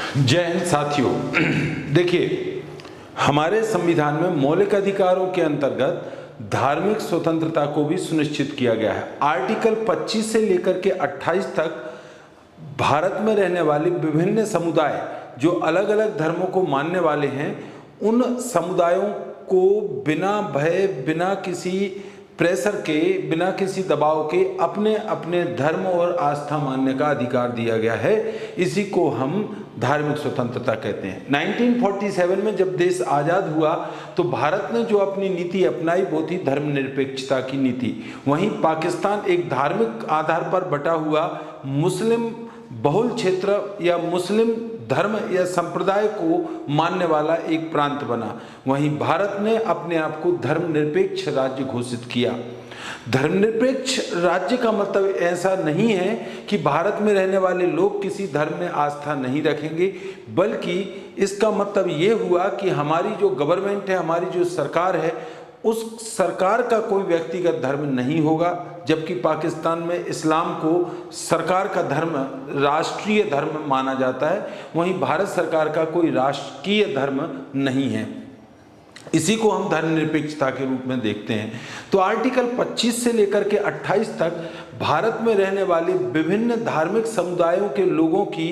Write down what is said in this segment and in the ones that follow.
जय हिंद साथियों। देखिए, हमारे संविधान में मौलिक अधिकारों के अंतर्गत धार्मिक स्वतंत्रता को भी सुनिश्चित किया गया है। आर्टिकल 25 से लेकर के 28 तक भारत में रहने वाले विभिन्न समुदाय जो अलग अलग धर्मों को मानने वाले हैं, उन समुदायों को बिना भय, बिना किसी प्रेशर के, बिना किसी दबाव के अपने अपने धर्म और आस्था मानने का अधिकार दिया गया है। इसी को हम धार्मिक स्वतंत्रता कहते हैं। 1947 में जब देश आज़ाद हुआ तो भारत ने जो अपनी नीति अपनाई वो थी धर्मनिरपेक्षता की नीति। वहीं पाकिस्तान एक धार्मिक आधार पर बटा हुआ मुस्लिम बहुल क्षेत्र या मुस्लिम धर्म या संप्रदाय को मानने वाला एक प्रांत बना। वहीं भारत ने अपने आप को धर्मनिरपेक्ष राज्य घोषित किया। धर्मनिरपेक्ष राज्य का मतलब ऐसा नहीं है कि भारत में रहने वाले लोग किसी धर्म में आस्था नहीं रखेंगे, बल्कि इसका मतलब ये हुआ कि हमारी जो गवर्नमेंट है, हमारी जो सरकार है, उस सरकार का कोई व्यक्तिगत धर्म नहीं होगा। जबकि पाकिस्तान में इस्लाम को सरकार का धर्म, राष्ट्रीय धर्म माना जाता है, वहीं भारत सरकार का कोई राष्ट्रीय धर्म नहीं है। इसी को हम धर्मनिरपेक्षता के रूप में देखते हैं। तो आर्टिकल 25 से लेकर के 28 तक भारत में रहने वाले विभिन्न धार्मिक समुदायों के लोगों की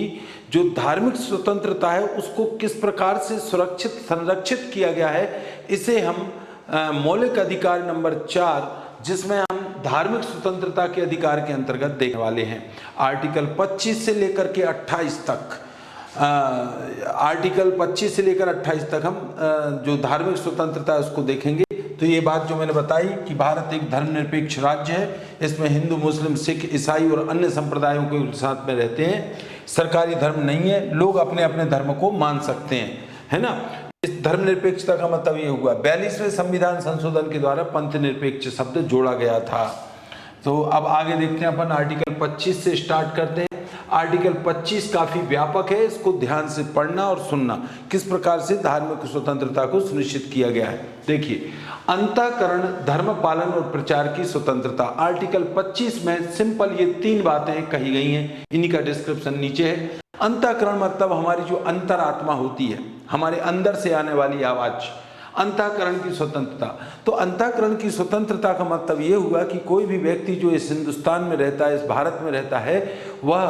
जो धार्मिक स्वतंत्रता है उसको किस प्रकार से सुरक्षित, संरक्षित किया गया है, इसे हम मौलिक अधिकार नंबर 4, जिसमें हम धार्मिक स्वतंत्रता के अधिकार के अंतर्गत देखने वाले हैं। आर्टिकल 25 से लेकर के 28 तक, आर्टिकल 25 से लेकर 28 तक हम जो धार्मिक स्वतंत्रता है उसको देखेंगे। तो ये बात जो मैंने बताई कि भारत एक धर्मनिरपेक्ष राज्य है, इसमें हिंदू, मुस्लिम, सिख, ईसाई और अन्य संप्रदायों के साथ में रहते हैं। सरकारी धर्म नहीं है, लोग अपने अपने धर्म को मान सकते हैं, है ना। इस धर्मनिरपेक्षता का मतलब ये हुआ 42वें संविधान संशोधन के द्वारा पंथ निरपेक्ष शब्द जोड़ा गया था। तो अब आगे देखते हैं अपन, आर्टिकल 25 से स्टार्ट करते हैं। आर्टिकल 25 काफी व्यापक है, इसको ध्यान से पढ़ना और सुनना, किस प्रकार से धार्मिक स्वतंत्रता को सुनिश्चित किया गया है। देखिए, अंतःकरण, धर्म पालन और प्रचार की स्वतंत्रता। आर्टिकल 25 में सिंपल ये 3 बातें कही गई हैं, इन्हीं का डिस्क्रिप्शन नीचे है। अंतःकरण मतलब हमारी जो अंतरात्मा होती है, हमारे अंदर से आने वाली आवाज, अंतःकरण की स्वतंत्रता। तो अंतःकरण की स्वतंत्रता का मतलब ये हुआ कि कोई भी व्यक्ति जो इस हिंदुस्तान में रहता है, इस भारत में रहता है, वह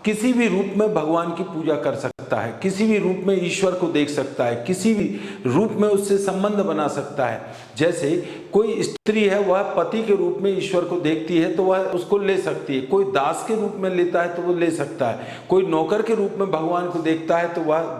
किसी भी रूप में भगवान की पूजा कर सकता है, किसी भी रूप में ईश्वर को देख सकता है, किसी भी रूप में उससे संबंध बना सकता है। जैसे कोई स्त्री है, वह पति के रूप में ईश्वर को देखती है तो वह उसको ले सकती है, कोई दास के रूप में लेता है तो वो ले सकता है, कोई नौकर के रूप में भगवान को देखता है तो वह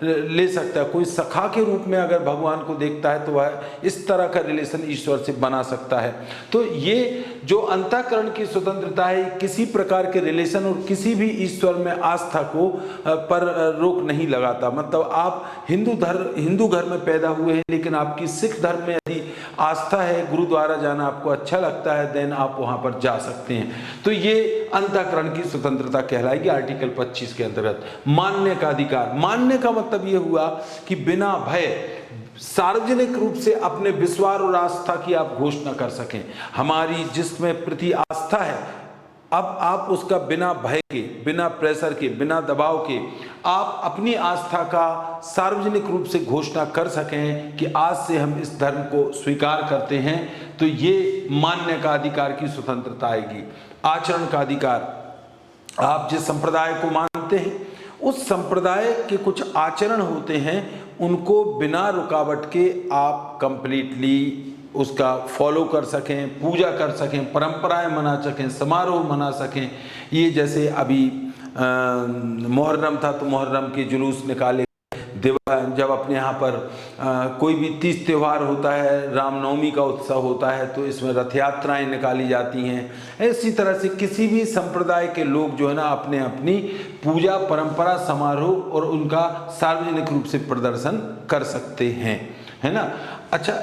ले सकता है, कोई सखा के रूप में अगर भगवान को देखता है तो वह इस तरह का रिलेशन ईश्वर से बना सकता है। तो ये जो अंतःकरण की स्वतंत्रता है, किसी प्रकार के रिलेशन और किसी भी ईश्वर में आस्था को पर रोक नहीं लगाता। मतलब आप हिंदू घर में पैदा हुए हैं, लेकिन आपकी सिख धर्म में यदि आस्था है, गुरुद्वारा जाना आपको अच्छा लगता है, देन आप वहां पर जा सकते हैं। तो ये अंतःकरण की स्वतंत्रता कहलाएगी आर्टिकल 25 के अंतर्गत। मानने का अधिकार, मानने का मतलब ये हुआ कि बिना भय सार्वजनिक रूप से अपने विश्वास और आस्था की आप घोषणा कर सकें। हमारी जिसमें प्रति आस्था है, अब आप उसका बिना भय के, बिना प्रेशर के, बिना दबाव के आप अपनी आस्था का सार्वजनिक रूप से घोषणा कर सकें कि आज से हम इस धर्म को स्वीकार करते हैं। तो ये मानने का अधिकार की स्वतंत्रता आएगी। आचरण का अधिकार, आप जिस संप्रदाय को मानते हैं उस संप्रदाय के कुछ आचरण होते हैं, उनको बिना रुकावट के आप कंप्लीटली उसका फॉलो कर सकें, पूजा कर सकें, परंपराएं मना सकें, समारोह मना सकें। ये जैसे अभी मुहर्रम था तो मुहर्रम के जुलूस निकाले, जब अपने यहाँ पर कोई भी तीज त्यौहार होता है, रामनवमी का उत्सव होता है, तो इसमें रथ यात्राएँ निकाली जाती हैं। इसी तरह से किसी भी संप्रदाय के लोग जो है ना, अपने अपनी पूजा, परंपरा, समारोह और उनका सार्वजनिक रूप से प्रदर्शन कर सकते हैं, है ना। अच्छा,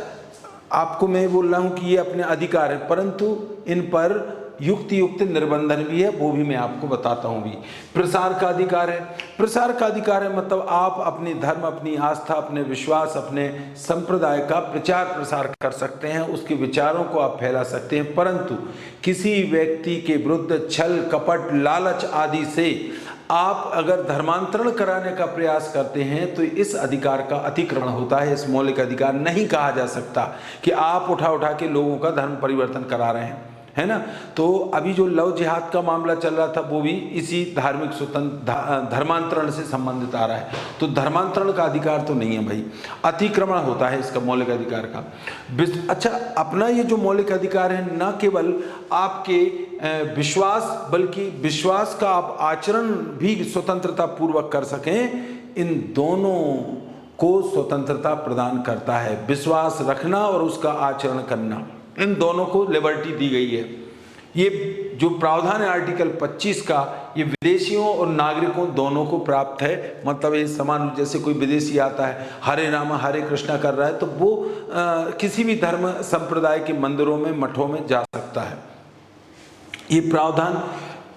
आपको मैं बोल रहा हूँ कि ये अपने अधिकार है, परंतु इन पर युक्त निर्बंधन भी है, वो भी मैं आपको बताता हूँ भी। प्रसार का अधिकार है। प्रसार का अधिकार है मतलब आप अपनी धर्म, अपनी आस्था, अपने विश्वास, अपने संप्रदाय का प्रचार प्रसार कर सकते हैं, उसके विचारों को आप फैला सकते हैं, परंतु किसी व्यक्ति के विरुद्ध छल, कपट, लालच आदि से आप अगर धर्मांतरण कराने का प्रयास करते हैं तो इस अधिकार का अतिक्रमण होता है। इस मौलिक अधिकार नहीं कहा जा सकता कि आप उठा उठा के लोगों का धर्म परिवर्तन करा रहे हैं, है ना। तो अभी जो लव जिहाद का मामला चल रहा था वो भी इसी धार्मिक स्वतंत्र धर्मांतरण से संबंधित आ रहा है। तो धर्मांतरण का अधिकार तो नहीं है भाई, अतिक्रमण होता है इसका मौलिक अधिकार का। अच्छा, अपना ये जो मौलिक अधिकार है न केवल आपके विश्वास बल्कि विश्वास का आप आचरण भी स्वतंत्रता पूर्वक कर सकें, इन दोनों को स्वतंत्रता प्रदान करता है। विश्वास रखना और उसका आचरण करना, इन दोनों को लिबर्टी दी गई है। ये जो प्रावधान है आर्टिकल 25 का, ये विदेशियों और नागरिकों दोनों को प्राप्त है। मतलब ये समान, जैसे कोई विदेशी आता है हरे राम हरे कृष्णा कर रहा है तो वो किसी भी धर्म संप्रदाय के मंदिरों में मठों में जा सकता है। ये प्रावधान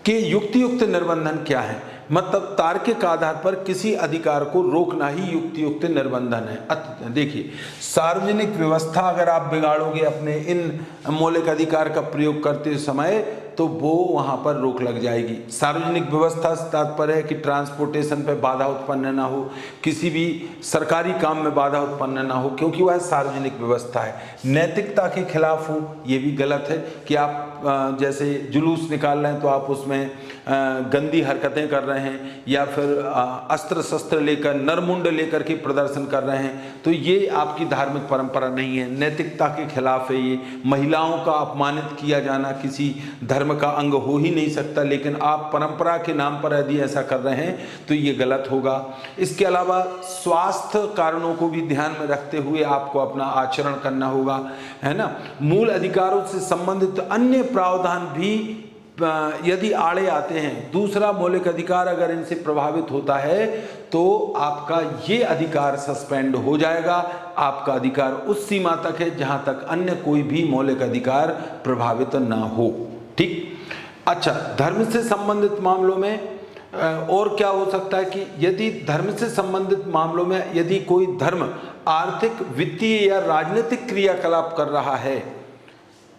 के युक्तियुक्त निर्बंधन क्या है? मतलब तार्किक आधार पर किसी अधिकार को रोकना ही युक्तियुक्त निर्बंधन है। देखिए, सार्वजनिक व्यवस्था अगर आप बिगाड़ोगे अपने इन मौलिक अधिकार का प्रयोग करते समय तो वो वहाँ पर रोक लग जाएगी। सार्वजनिक व्यवस्था से तात्पर्य है कि ट्रांसपोर्टेशन पे बाधा उत्पन्न ना हो, किसी भी सरकारी काम में बाधा उत्पन्न ना हो, क्योंकि वह सार्वजनिक व्यवस्था है। नैतिकता के खिलाफ हो, ये भी गलत है कि आप जैसे जुलूस निकाल रहे हैं तो आप उसमें गंदी हरकतें कर रहे हैं या फिर अस्त्र शस्त्र लेकर नरमुंड लेकर के प्रदर्शन कर रहे हैं, तो ये आपकी धार्मिक परंपरा नहीं है, नैतिकता के खिलाफ है। ये महिलाओं का अपमानित किया जाना किसी धर्म का अंग हो ही नहीं सकता, लेकिन आप परंपरा के नाम पर यदि ऐसा कर रहे हैं तो ये गलत होगा। इसके अलावा स्वास्थ्य कारणों को भी ध्यान में रखते हुए आपको अपना आचरण करना होगा, है ना। मूल अधिकारों से संबंधित अन्य प्रावधान भी यदि आड़े आते हैं, दूसरा मौलिक अधिकार अगर इनसे प्रभावित होता है तो आपका ये अधिकार सस्पेंड हो जाएगा। आपका अधिकार उस सीमा तक है जहां तक अन्य कोई भी मौलिक अधिकार प्रभावित ना हो। ठीक। अच्छा, धर्म से संबंधित मामलों में और क्या हो सकता है कि यदि धर्म से संबंधित मामलों में यदि कोई धर्म आर्थिक, वित्तीय या राजनीतिक क्रियाकलाप कर रहा है,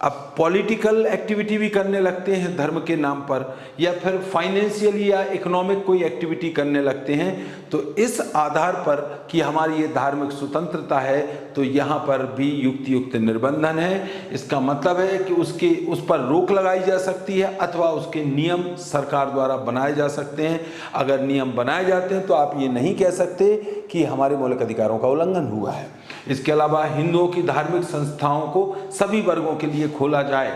अब पॉलिटिकल एक्टिविटी भी करने लगते हैं धर्म के नाम पर, या फिर फाइनेंशियल या इकोनॉमिक कोई एक्टिविटी करने लगते हैं, तो इस आधार पर कि हमारी ये धार्मिक स्वतंत्रता है तो यहाँ पर भी युक्तियुक्त निर्बंधन है। इसका मतलब है कि उस पर रोक लगाई जा सकती है अथवा उसके नियम सरकार द्वारा बनाए जा सकते हैं। अगर नियम बनाए जाते हैं तो आप ये नहीं कह सकते कि हमारे मौलिक अधिकारों का उल्लंघन हुआ है। इसके अलावा हिंदुओं की धार्मिक संस्थाओं को सभी वर्गों के लिए खोला जाए,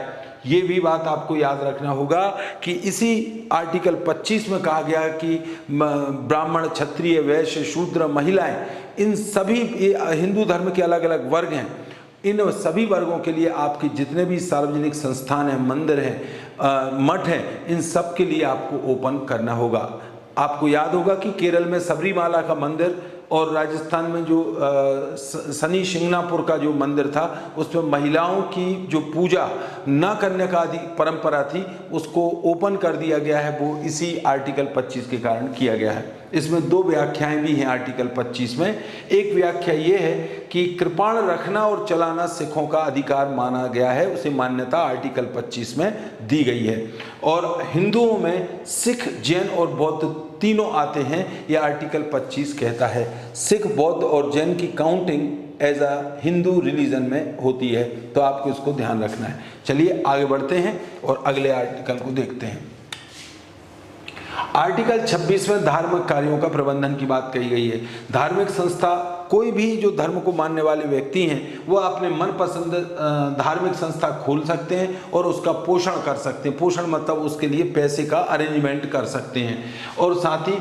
ये भी बात आपको याद रखना होगा कि इसी आर्टिकल 25 में कहा गया कि ब्राह्मण, क्षत्रिय, वैश्य, शूद्र, महिलाएं, इन सभी हिंदू धर्म के अलग अलग वर्ग हैं, इन सभी वर्गों के लिए आपके जितने भी सार्वजनिक संस्थान हैं, मंदिर हैं, मठ हैं, इन सब के लिए आपको ओपन करना होगा। आपको याद होगा कि केरल में सबरीमाला का मंदिर और राजस्थान में जो शनि शिंगणापुर का जो मंदिर था उसमें महिलाओं की जो पूजा न करने का परंपरा थी उसको ओपन कर दिया गया है। वो इसी आर्टिकल 25 के कारण किया गया है। इसमें दो व्याख्याएं भी हैं आर्टिकल 25 में। एक व्याख्या ये है कि कृपाण रखना और चलाना सिखों का अधिकार माना गया है, उसे मान्यता आर्टिकल 25 में दी गई है। और हिंदुओं में सिख, जैन और बौद्ध तीनों आते हैं, यह आर्टिकल 25 कहता है। सिख, बौद्ध और जैन की counting as a Hindu religion में होती है, तो आपको इसको ध्यान रखना है। चलिए आगे बढ़ते हैं और अगले आर्टिकल को देखते हैं। आर्टिकल 26 में धार्मिक कार्यों का प्रबंधन की बात कही गई है। धार्मिक संस्था, कोई भी जो धर्म को मानने वाले व्यक्ति हैं वो अपने मनपसंद धार्मिक संस्था खोल सकते हैं और उसका पोषण कर सकते हैं। पोषण मतलब उसके लिए पैसे का अरेंजमेंट कर सकते हैं और साथ ही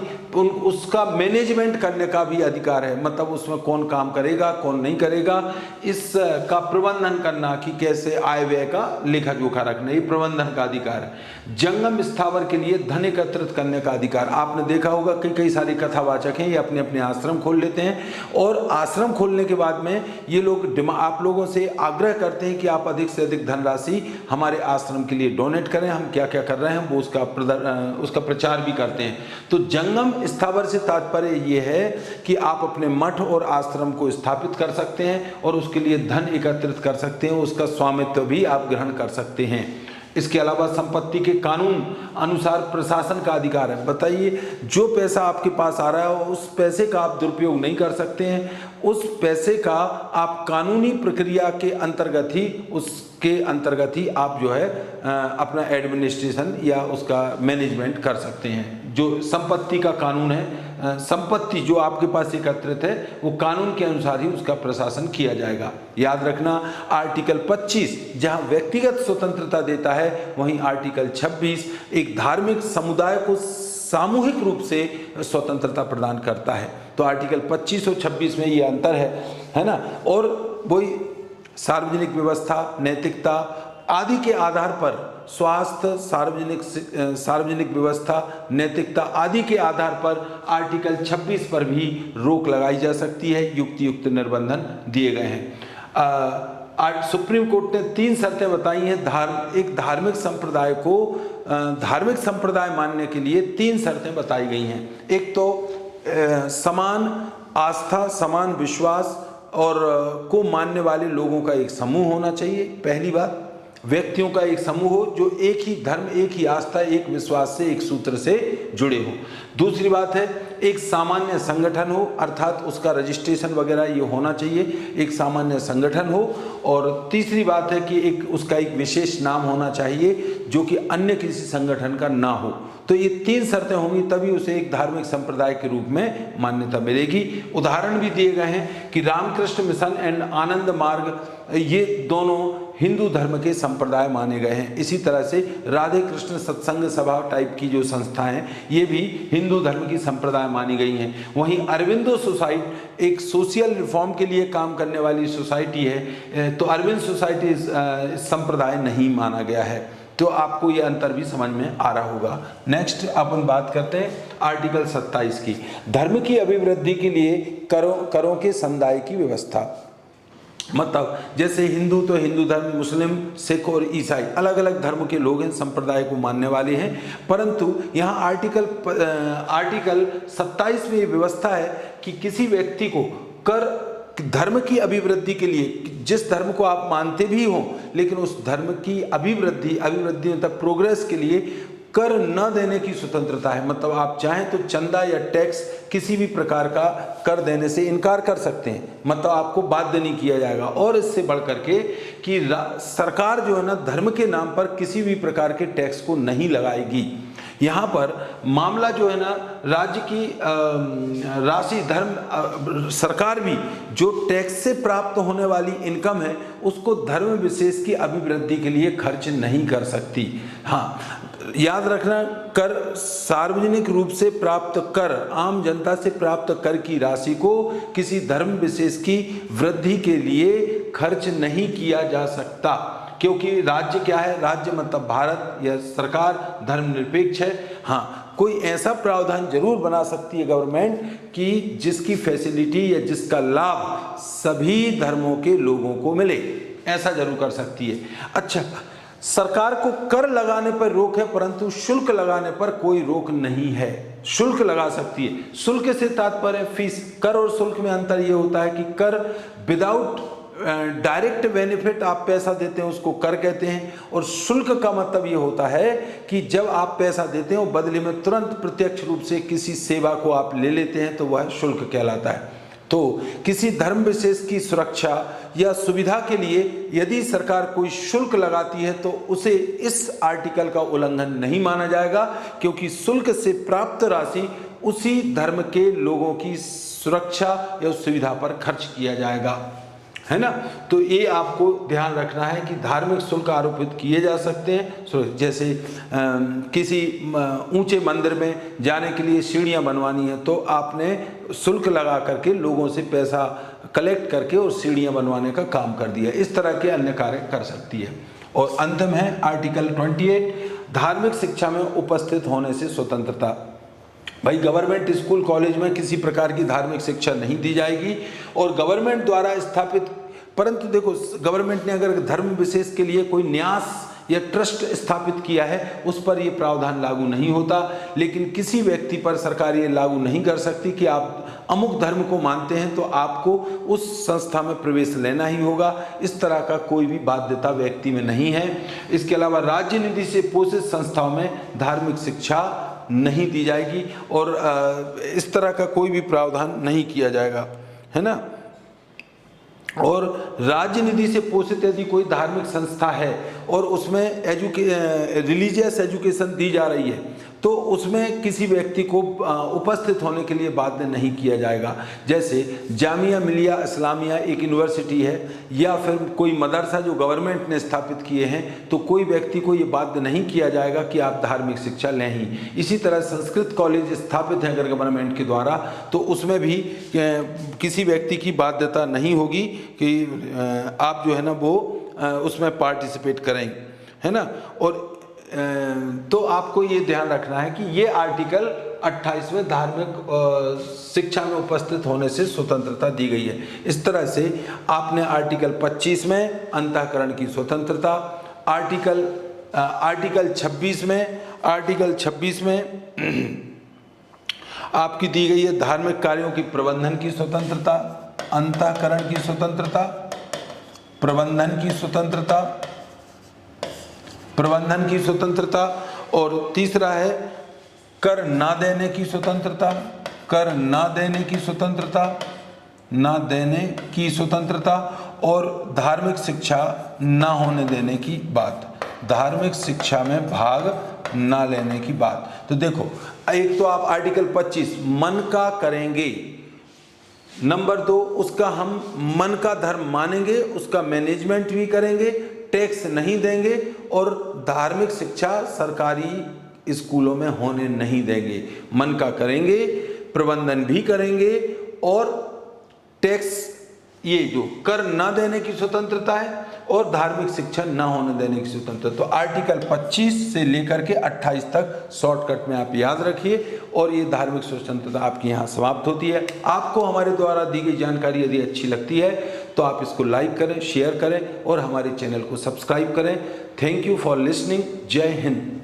उसका मैनेजमेंट करने का भी अधिकार है। मतलब उसमें कौन काम करेगा, कौन नहीं करेगा, इसका प्रबंधन करना कि कैसे आय व्यय का लेखा जोखा रखना, ये प्रबंधन का अधिकार है। जंगम स्थावर के लिए धन एकत्रित करने का अधिकार। आपने देखा होगा कि कई सारे कथावाचक हैं, ये अपने अपने आश्रम खोल लेते हैं और आश्रम खोलने के बाद में ये लोग आप लोगों से आग्रह करते हैं कि आप अधिक से अधिक धनराशि हमारे आश्रम के लिए डोनेट करें, हम क्या क्या कर रहे हैं वो उसका प्रचार भी करते हैं। तो जंगम स्थावर से तात्पर्य ये है कि आप अपने मठ और आश्रम को स्थापित कर सकते हैं और उसके लिए धन एकत्रित कर सकते हैं, उसका स्वामित्व भी आप ग्रहण कर सकते हैं। इसके अलावा संपत्ति के कानून अनुसार प्रशासन का अधिकार है। बताइए, जो पैसा आपके पास आ रहा है उस पैसे का आप दुरुपयोग नहीं कर सकते हैं, उस पैसे का आप कानूनी प्रक्रिया के अंतर्गत ही आप जो है अपना एडमिनिस्ट्रेशन या उसका मैनेजमेंट कर सकते हैं। जो संपत्ति का कानून है, संपत्ति जो आपके पास एकत्रित है वो कानून के अनुसार ही उसका प्रशासन किया जाएगा। याद रखना, आर्टिकल 25 जहां व्यक्तिगत स्वतंत्रता देता है, वहीं आर्टिकल 26 एक धार्मिक समुदाय को सामूहिक रूप से स्वतंत्रता प्रदान करता है। तो आर्टिकल 25 और 26 में ये अंतर है ना। और वही सार्वजनिक व्यवस्था, नैतिकता आदि के आधार पर स्वास्थ्य, सार्वजनिक व्यवस्था, नैतिकता आदि के आधार पर आर्टिकल 26 पर भी रोक लगाई जा सकती है। युक्त निर्बंधन दिए गए हैं। सुप्रीम कोर्ट ने 3 शर्तें बताई हैं। एक धार्मिक संप्रदाय को धार्मिक संप्रदाय मानने के लिए 3 शर्तें बताई गई हैं। एक तो समान आस्था, समान विश्वास और को मानने वाले लोगों का एक समूह होना चाहिए। पहली बात, व्यक्तियों का एक समूह हो जो एक ही धर्म, एक ही आस्था, एक विश्वास से, एक सूत्र से जुड़े हो। दूसरी बात है, एक सामान्य संगठन हो, अर्थात उसका रजिस्ट्रेशन वगैरह ये होना चाहिए, एक सामान्य संगठन हो। और तीसरी बात है कि उसका एक विशेष नाम होना चाहिए जो कि अन्य किसी संगठन का ना हो। तो ये 3 शर्तें होंगी, तभी उसे एक धार्मिक संप्रदाय के रूप में मान्यता मिलेगी। उदाहरण भी दिए गए हैं कि रामकृष्ण मिशन एंड आनंद मार्ग, ये दोनों हिंदू धर्म के संप्रदाय माने गए हैं। इसी तरह से राधे कृष्ण सत्संग सभा टाइप की जो संस्थाएं हैं, ये भी हिंदू धर्म की संप्रदाय मानी गई हैं। वहीं अरविंदो सोसाइटी एक सोशल रिफॉर्म के लिए काम करने वाली सोसाइटी है, तो अरविंद सोसाइटी संप्रदाय नहीं माना गया है। तो आपको ये अंतर भी समझ में आ रहा होगा। नेक्स्ट अपन बात करते हैं आर्टिकल 27 की, धर्म की अभिवृद्धि के लिए करों के समुदाय की व्यवस्था। मतलब जैसे हिंदू तो हिंदू धर्म, मुस्लिम, सिख और ईसाई अलग अलग धर्म के लोग हैं, संप्रदाय को मानने वाले हैं। परंतु यहाँ आर्टिकल 27 में ये व्यवस्था है कि किसी व्यक्ति को कर धर्म की अभिवृद्धि के लिए, जिस धर्म को आप मानते भी हो लेकिन उस धर्म की अभिवृद्धि मतलब प्रोग्रेस के लिए कर न देने की स्वतंत्रता है। मतलब आप चाहें तो चंदा या टैक्स किसी भी प्रकार का कर देने से इनकार कर सकते हैं, मतलब आपको बाध्य नहीं किया जाएगा। और इससे बढ़कर के कि सरकार जो है ना, धर्म के नाम पर किसी भी प्रकार के टैक्स को नहीं लगाएगी। यहाँ पर मामला जो है ना, राज्य की राशि धर्म सरकार भी जो टैक्स से प्राप्त होने वाली इनकम है उसको धर्म विशेष की अभिवृद्धि के लिए खर्च नहीं कर सकती। हाँ, याद रखना, कर सार्वजनिक रूप से प्राप्त कर, आम जनता से प्राप्त कर की राशि को किसी धर्म विशेष की वृद्धि के लिए खर्च नहीं किया जा सकता, क्योंकि राज्य क्या है, राज्य मतलब भारत या सरकार धर्मनिरपेक्ष है। हाँ, कोई ऐसा प्रावधान जरूर बना सकती है गवर्नमेंट कि जिसकी फैसिलिटी या जिसका लाभ सभी धर्मों के लोगों को मिले, ऐसा जरूर कर सकती है। अच्छा, सरकार को कर लगाने पर रोक है परंतु शुल्क लगाने पर कोई रोक नहीं है। शुल्क लगा सकती है। शुल्क से तात्पर्य फीस। कर और शुल्क में अंतर यह होता है कि कर विदाउट डायरेक्ट बेनिफिट आप पैसा देते हैं उसको कर कहते हैं, और शुल्क का मतलब ये होता है कि जब आप पैसा देते हो बदले में तुरंत प्रत्यक्ष रूप से किसी सेवा को आप ले लेते हैं तो वह शुल्क कहलाता है। तो किसी धर्म विशेष की सुरक्षा या सुविधा के लिए यदि सरकार कोई शुल्क लगाती है तो उसे इस आर्टिकल का उल्लंघन नहीं माना जाएगा, क्योंकि शुल्क से प्राप्त राशि उसी धर्म के लोगों की सुरक्षा या सुविधा पर खर्च किया जाएगा, है ना। तो ये आपको ध्यान रखना है कि धार्मिक शुल्क आरोपित किए जा सकते हैं। जैसे किसी ऊंचे मंदिर में जाने के लिए सीढ़ियां बनवानी है तो आपने शुल्क लगा करके लोगों से पैसा कलेक्ट करके और सीढ़ियां बनवाने का काम कर दिया। इस तरह के अन्य कार्य कर सकती है। और अंत में है आर्टिकल 28, धार्मिक शिक्षा में उपस्थित होने से स्वतंत्रता। भाई, गवर्नमेंट स्कूल कॉलेज में किसी प्रकार की धार्मिक शिक्षा नहीं दी जाएगी और गवर्नमेंट द्वारा स्थापित, परंतु देखो, गवर्नमेंट ने अगर धर्म विशेष के लिए कोई न्यास या ट्रस्ट स्थापित किया है उस पर ये प्रावधान लागू नहीं होता। लेकिन किसी व्यक्ति पर सरकार ये लागू नहीं कर सकती कि आप अमुक धर्म को मानते हैं तो आपको उस संस्था में प्रवेश लेना ही होगा। इस तरह का कोई भी बाध्यता व्यक्ति में नहीं है। इसके अलावा राज्य निधि से पोषित संस्थाओं में धार्मिक शिक्षा नहीं दी जाएगी और इस तरह का कोई भी प्रावधान नहीं किया जाएगा, है ना। और राज्य निधि से पोषित यदि कोई धार्मिक संस्था है और उसमें रिलीजियस एजुकेशन दी जा रही है तो उसमें किसी व्यक्ति को उपस्थित होने के लिए बाध्य नहीं किया जाएगा। जैसे जामिया मिलिया इस्लामिया एक यूनिवर्सिटी है या फिर कोई मदरसा जो गवर्नमेंट ने स्थापित किए हैं तो कोई व्यक्ति को ये बाध्य नहीं किया जाएगा कि आप धार्मिक शिक्षा लें ही। इसी तरह संस्कृत कॉलेज स्थापित है अगर गवर्नमेंट के द्वारा तो उसमें भी किसी व्यक्ति की बाध्यता नहीं होगी कि आप जो है ना वो उसमें पार्टिसिपेट करें, है ना। और तो आपको ये ध्यान रखना है कि ये आर्टिकल 28वें धार्मिक शिक्षा में उपस्थित होने से स्वतंत्रता दी गई है। इस तरह से आपने आर्टिकल 25 में अंतःकरण की स्वतंत्रता, आर्टिकल 26 में आपकी दी गई है धार्मिक कार्यों की प्रबंधन की स्वतंत्रता, अंतःकरण की स्वतंत्रता, प्रबंधन की स्वतंत्रता और तीसरा है कर ना देने की स्वतंत्रता, और धार्मिक शिक्षा ना होने देने की बात, धार्मिक शिक्षा में भाग ना लेने की बात। तो देखो, एक तो आप आर्टिकल 25 मन का करेंगे, नंबर 2 उसका हम मन का धर्म मानेंगे, उसका मैनेजमेंट भी करेंगे, टैक्स नहीं देंगे और धार्मिक शिक्षा सरकारी स्कूलों में होने नहीं देंगे। मन का करेंगे, प्रबंधन भी करेंगे और टैक्स ये जो कर ना देने की स्वतंत्रता है और धार्मिक शिक्षा ना होने देने की स्वतंत्रता। तो आर्टिकल 25 से लेकर के 28 तक शॉर्टकट में आप याद रखिए और ये धार्मिक स्वतंत्रता आपकी यहाँ समाप्त होती है। आपको हमारे द्वारा दी गई जानकारी यदि अच्छी लगती है तो आप इसको लाइक करें, शेयर करें और हमारे चैनल को सब्सक्राइब करें। Thank you for listening. जय हिंद।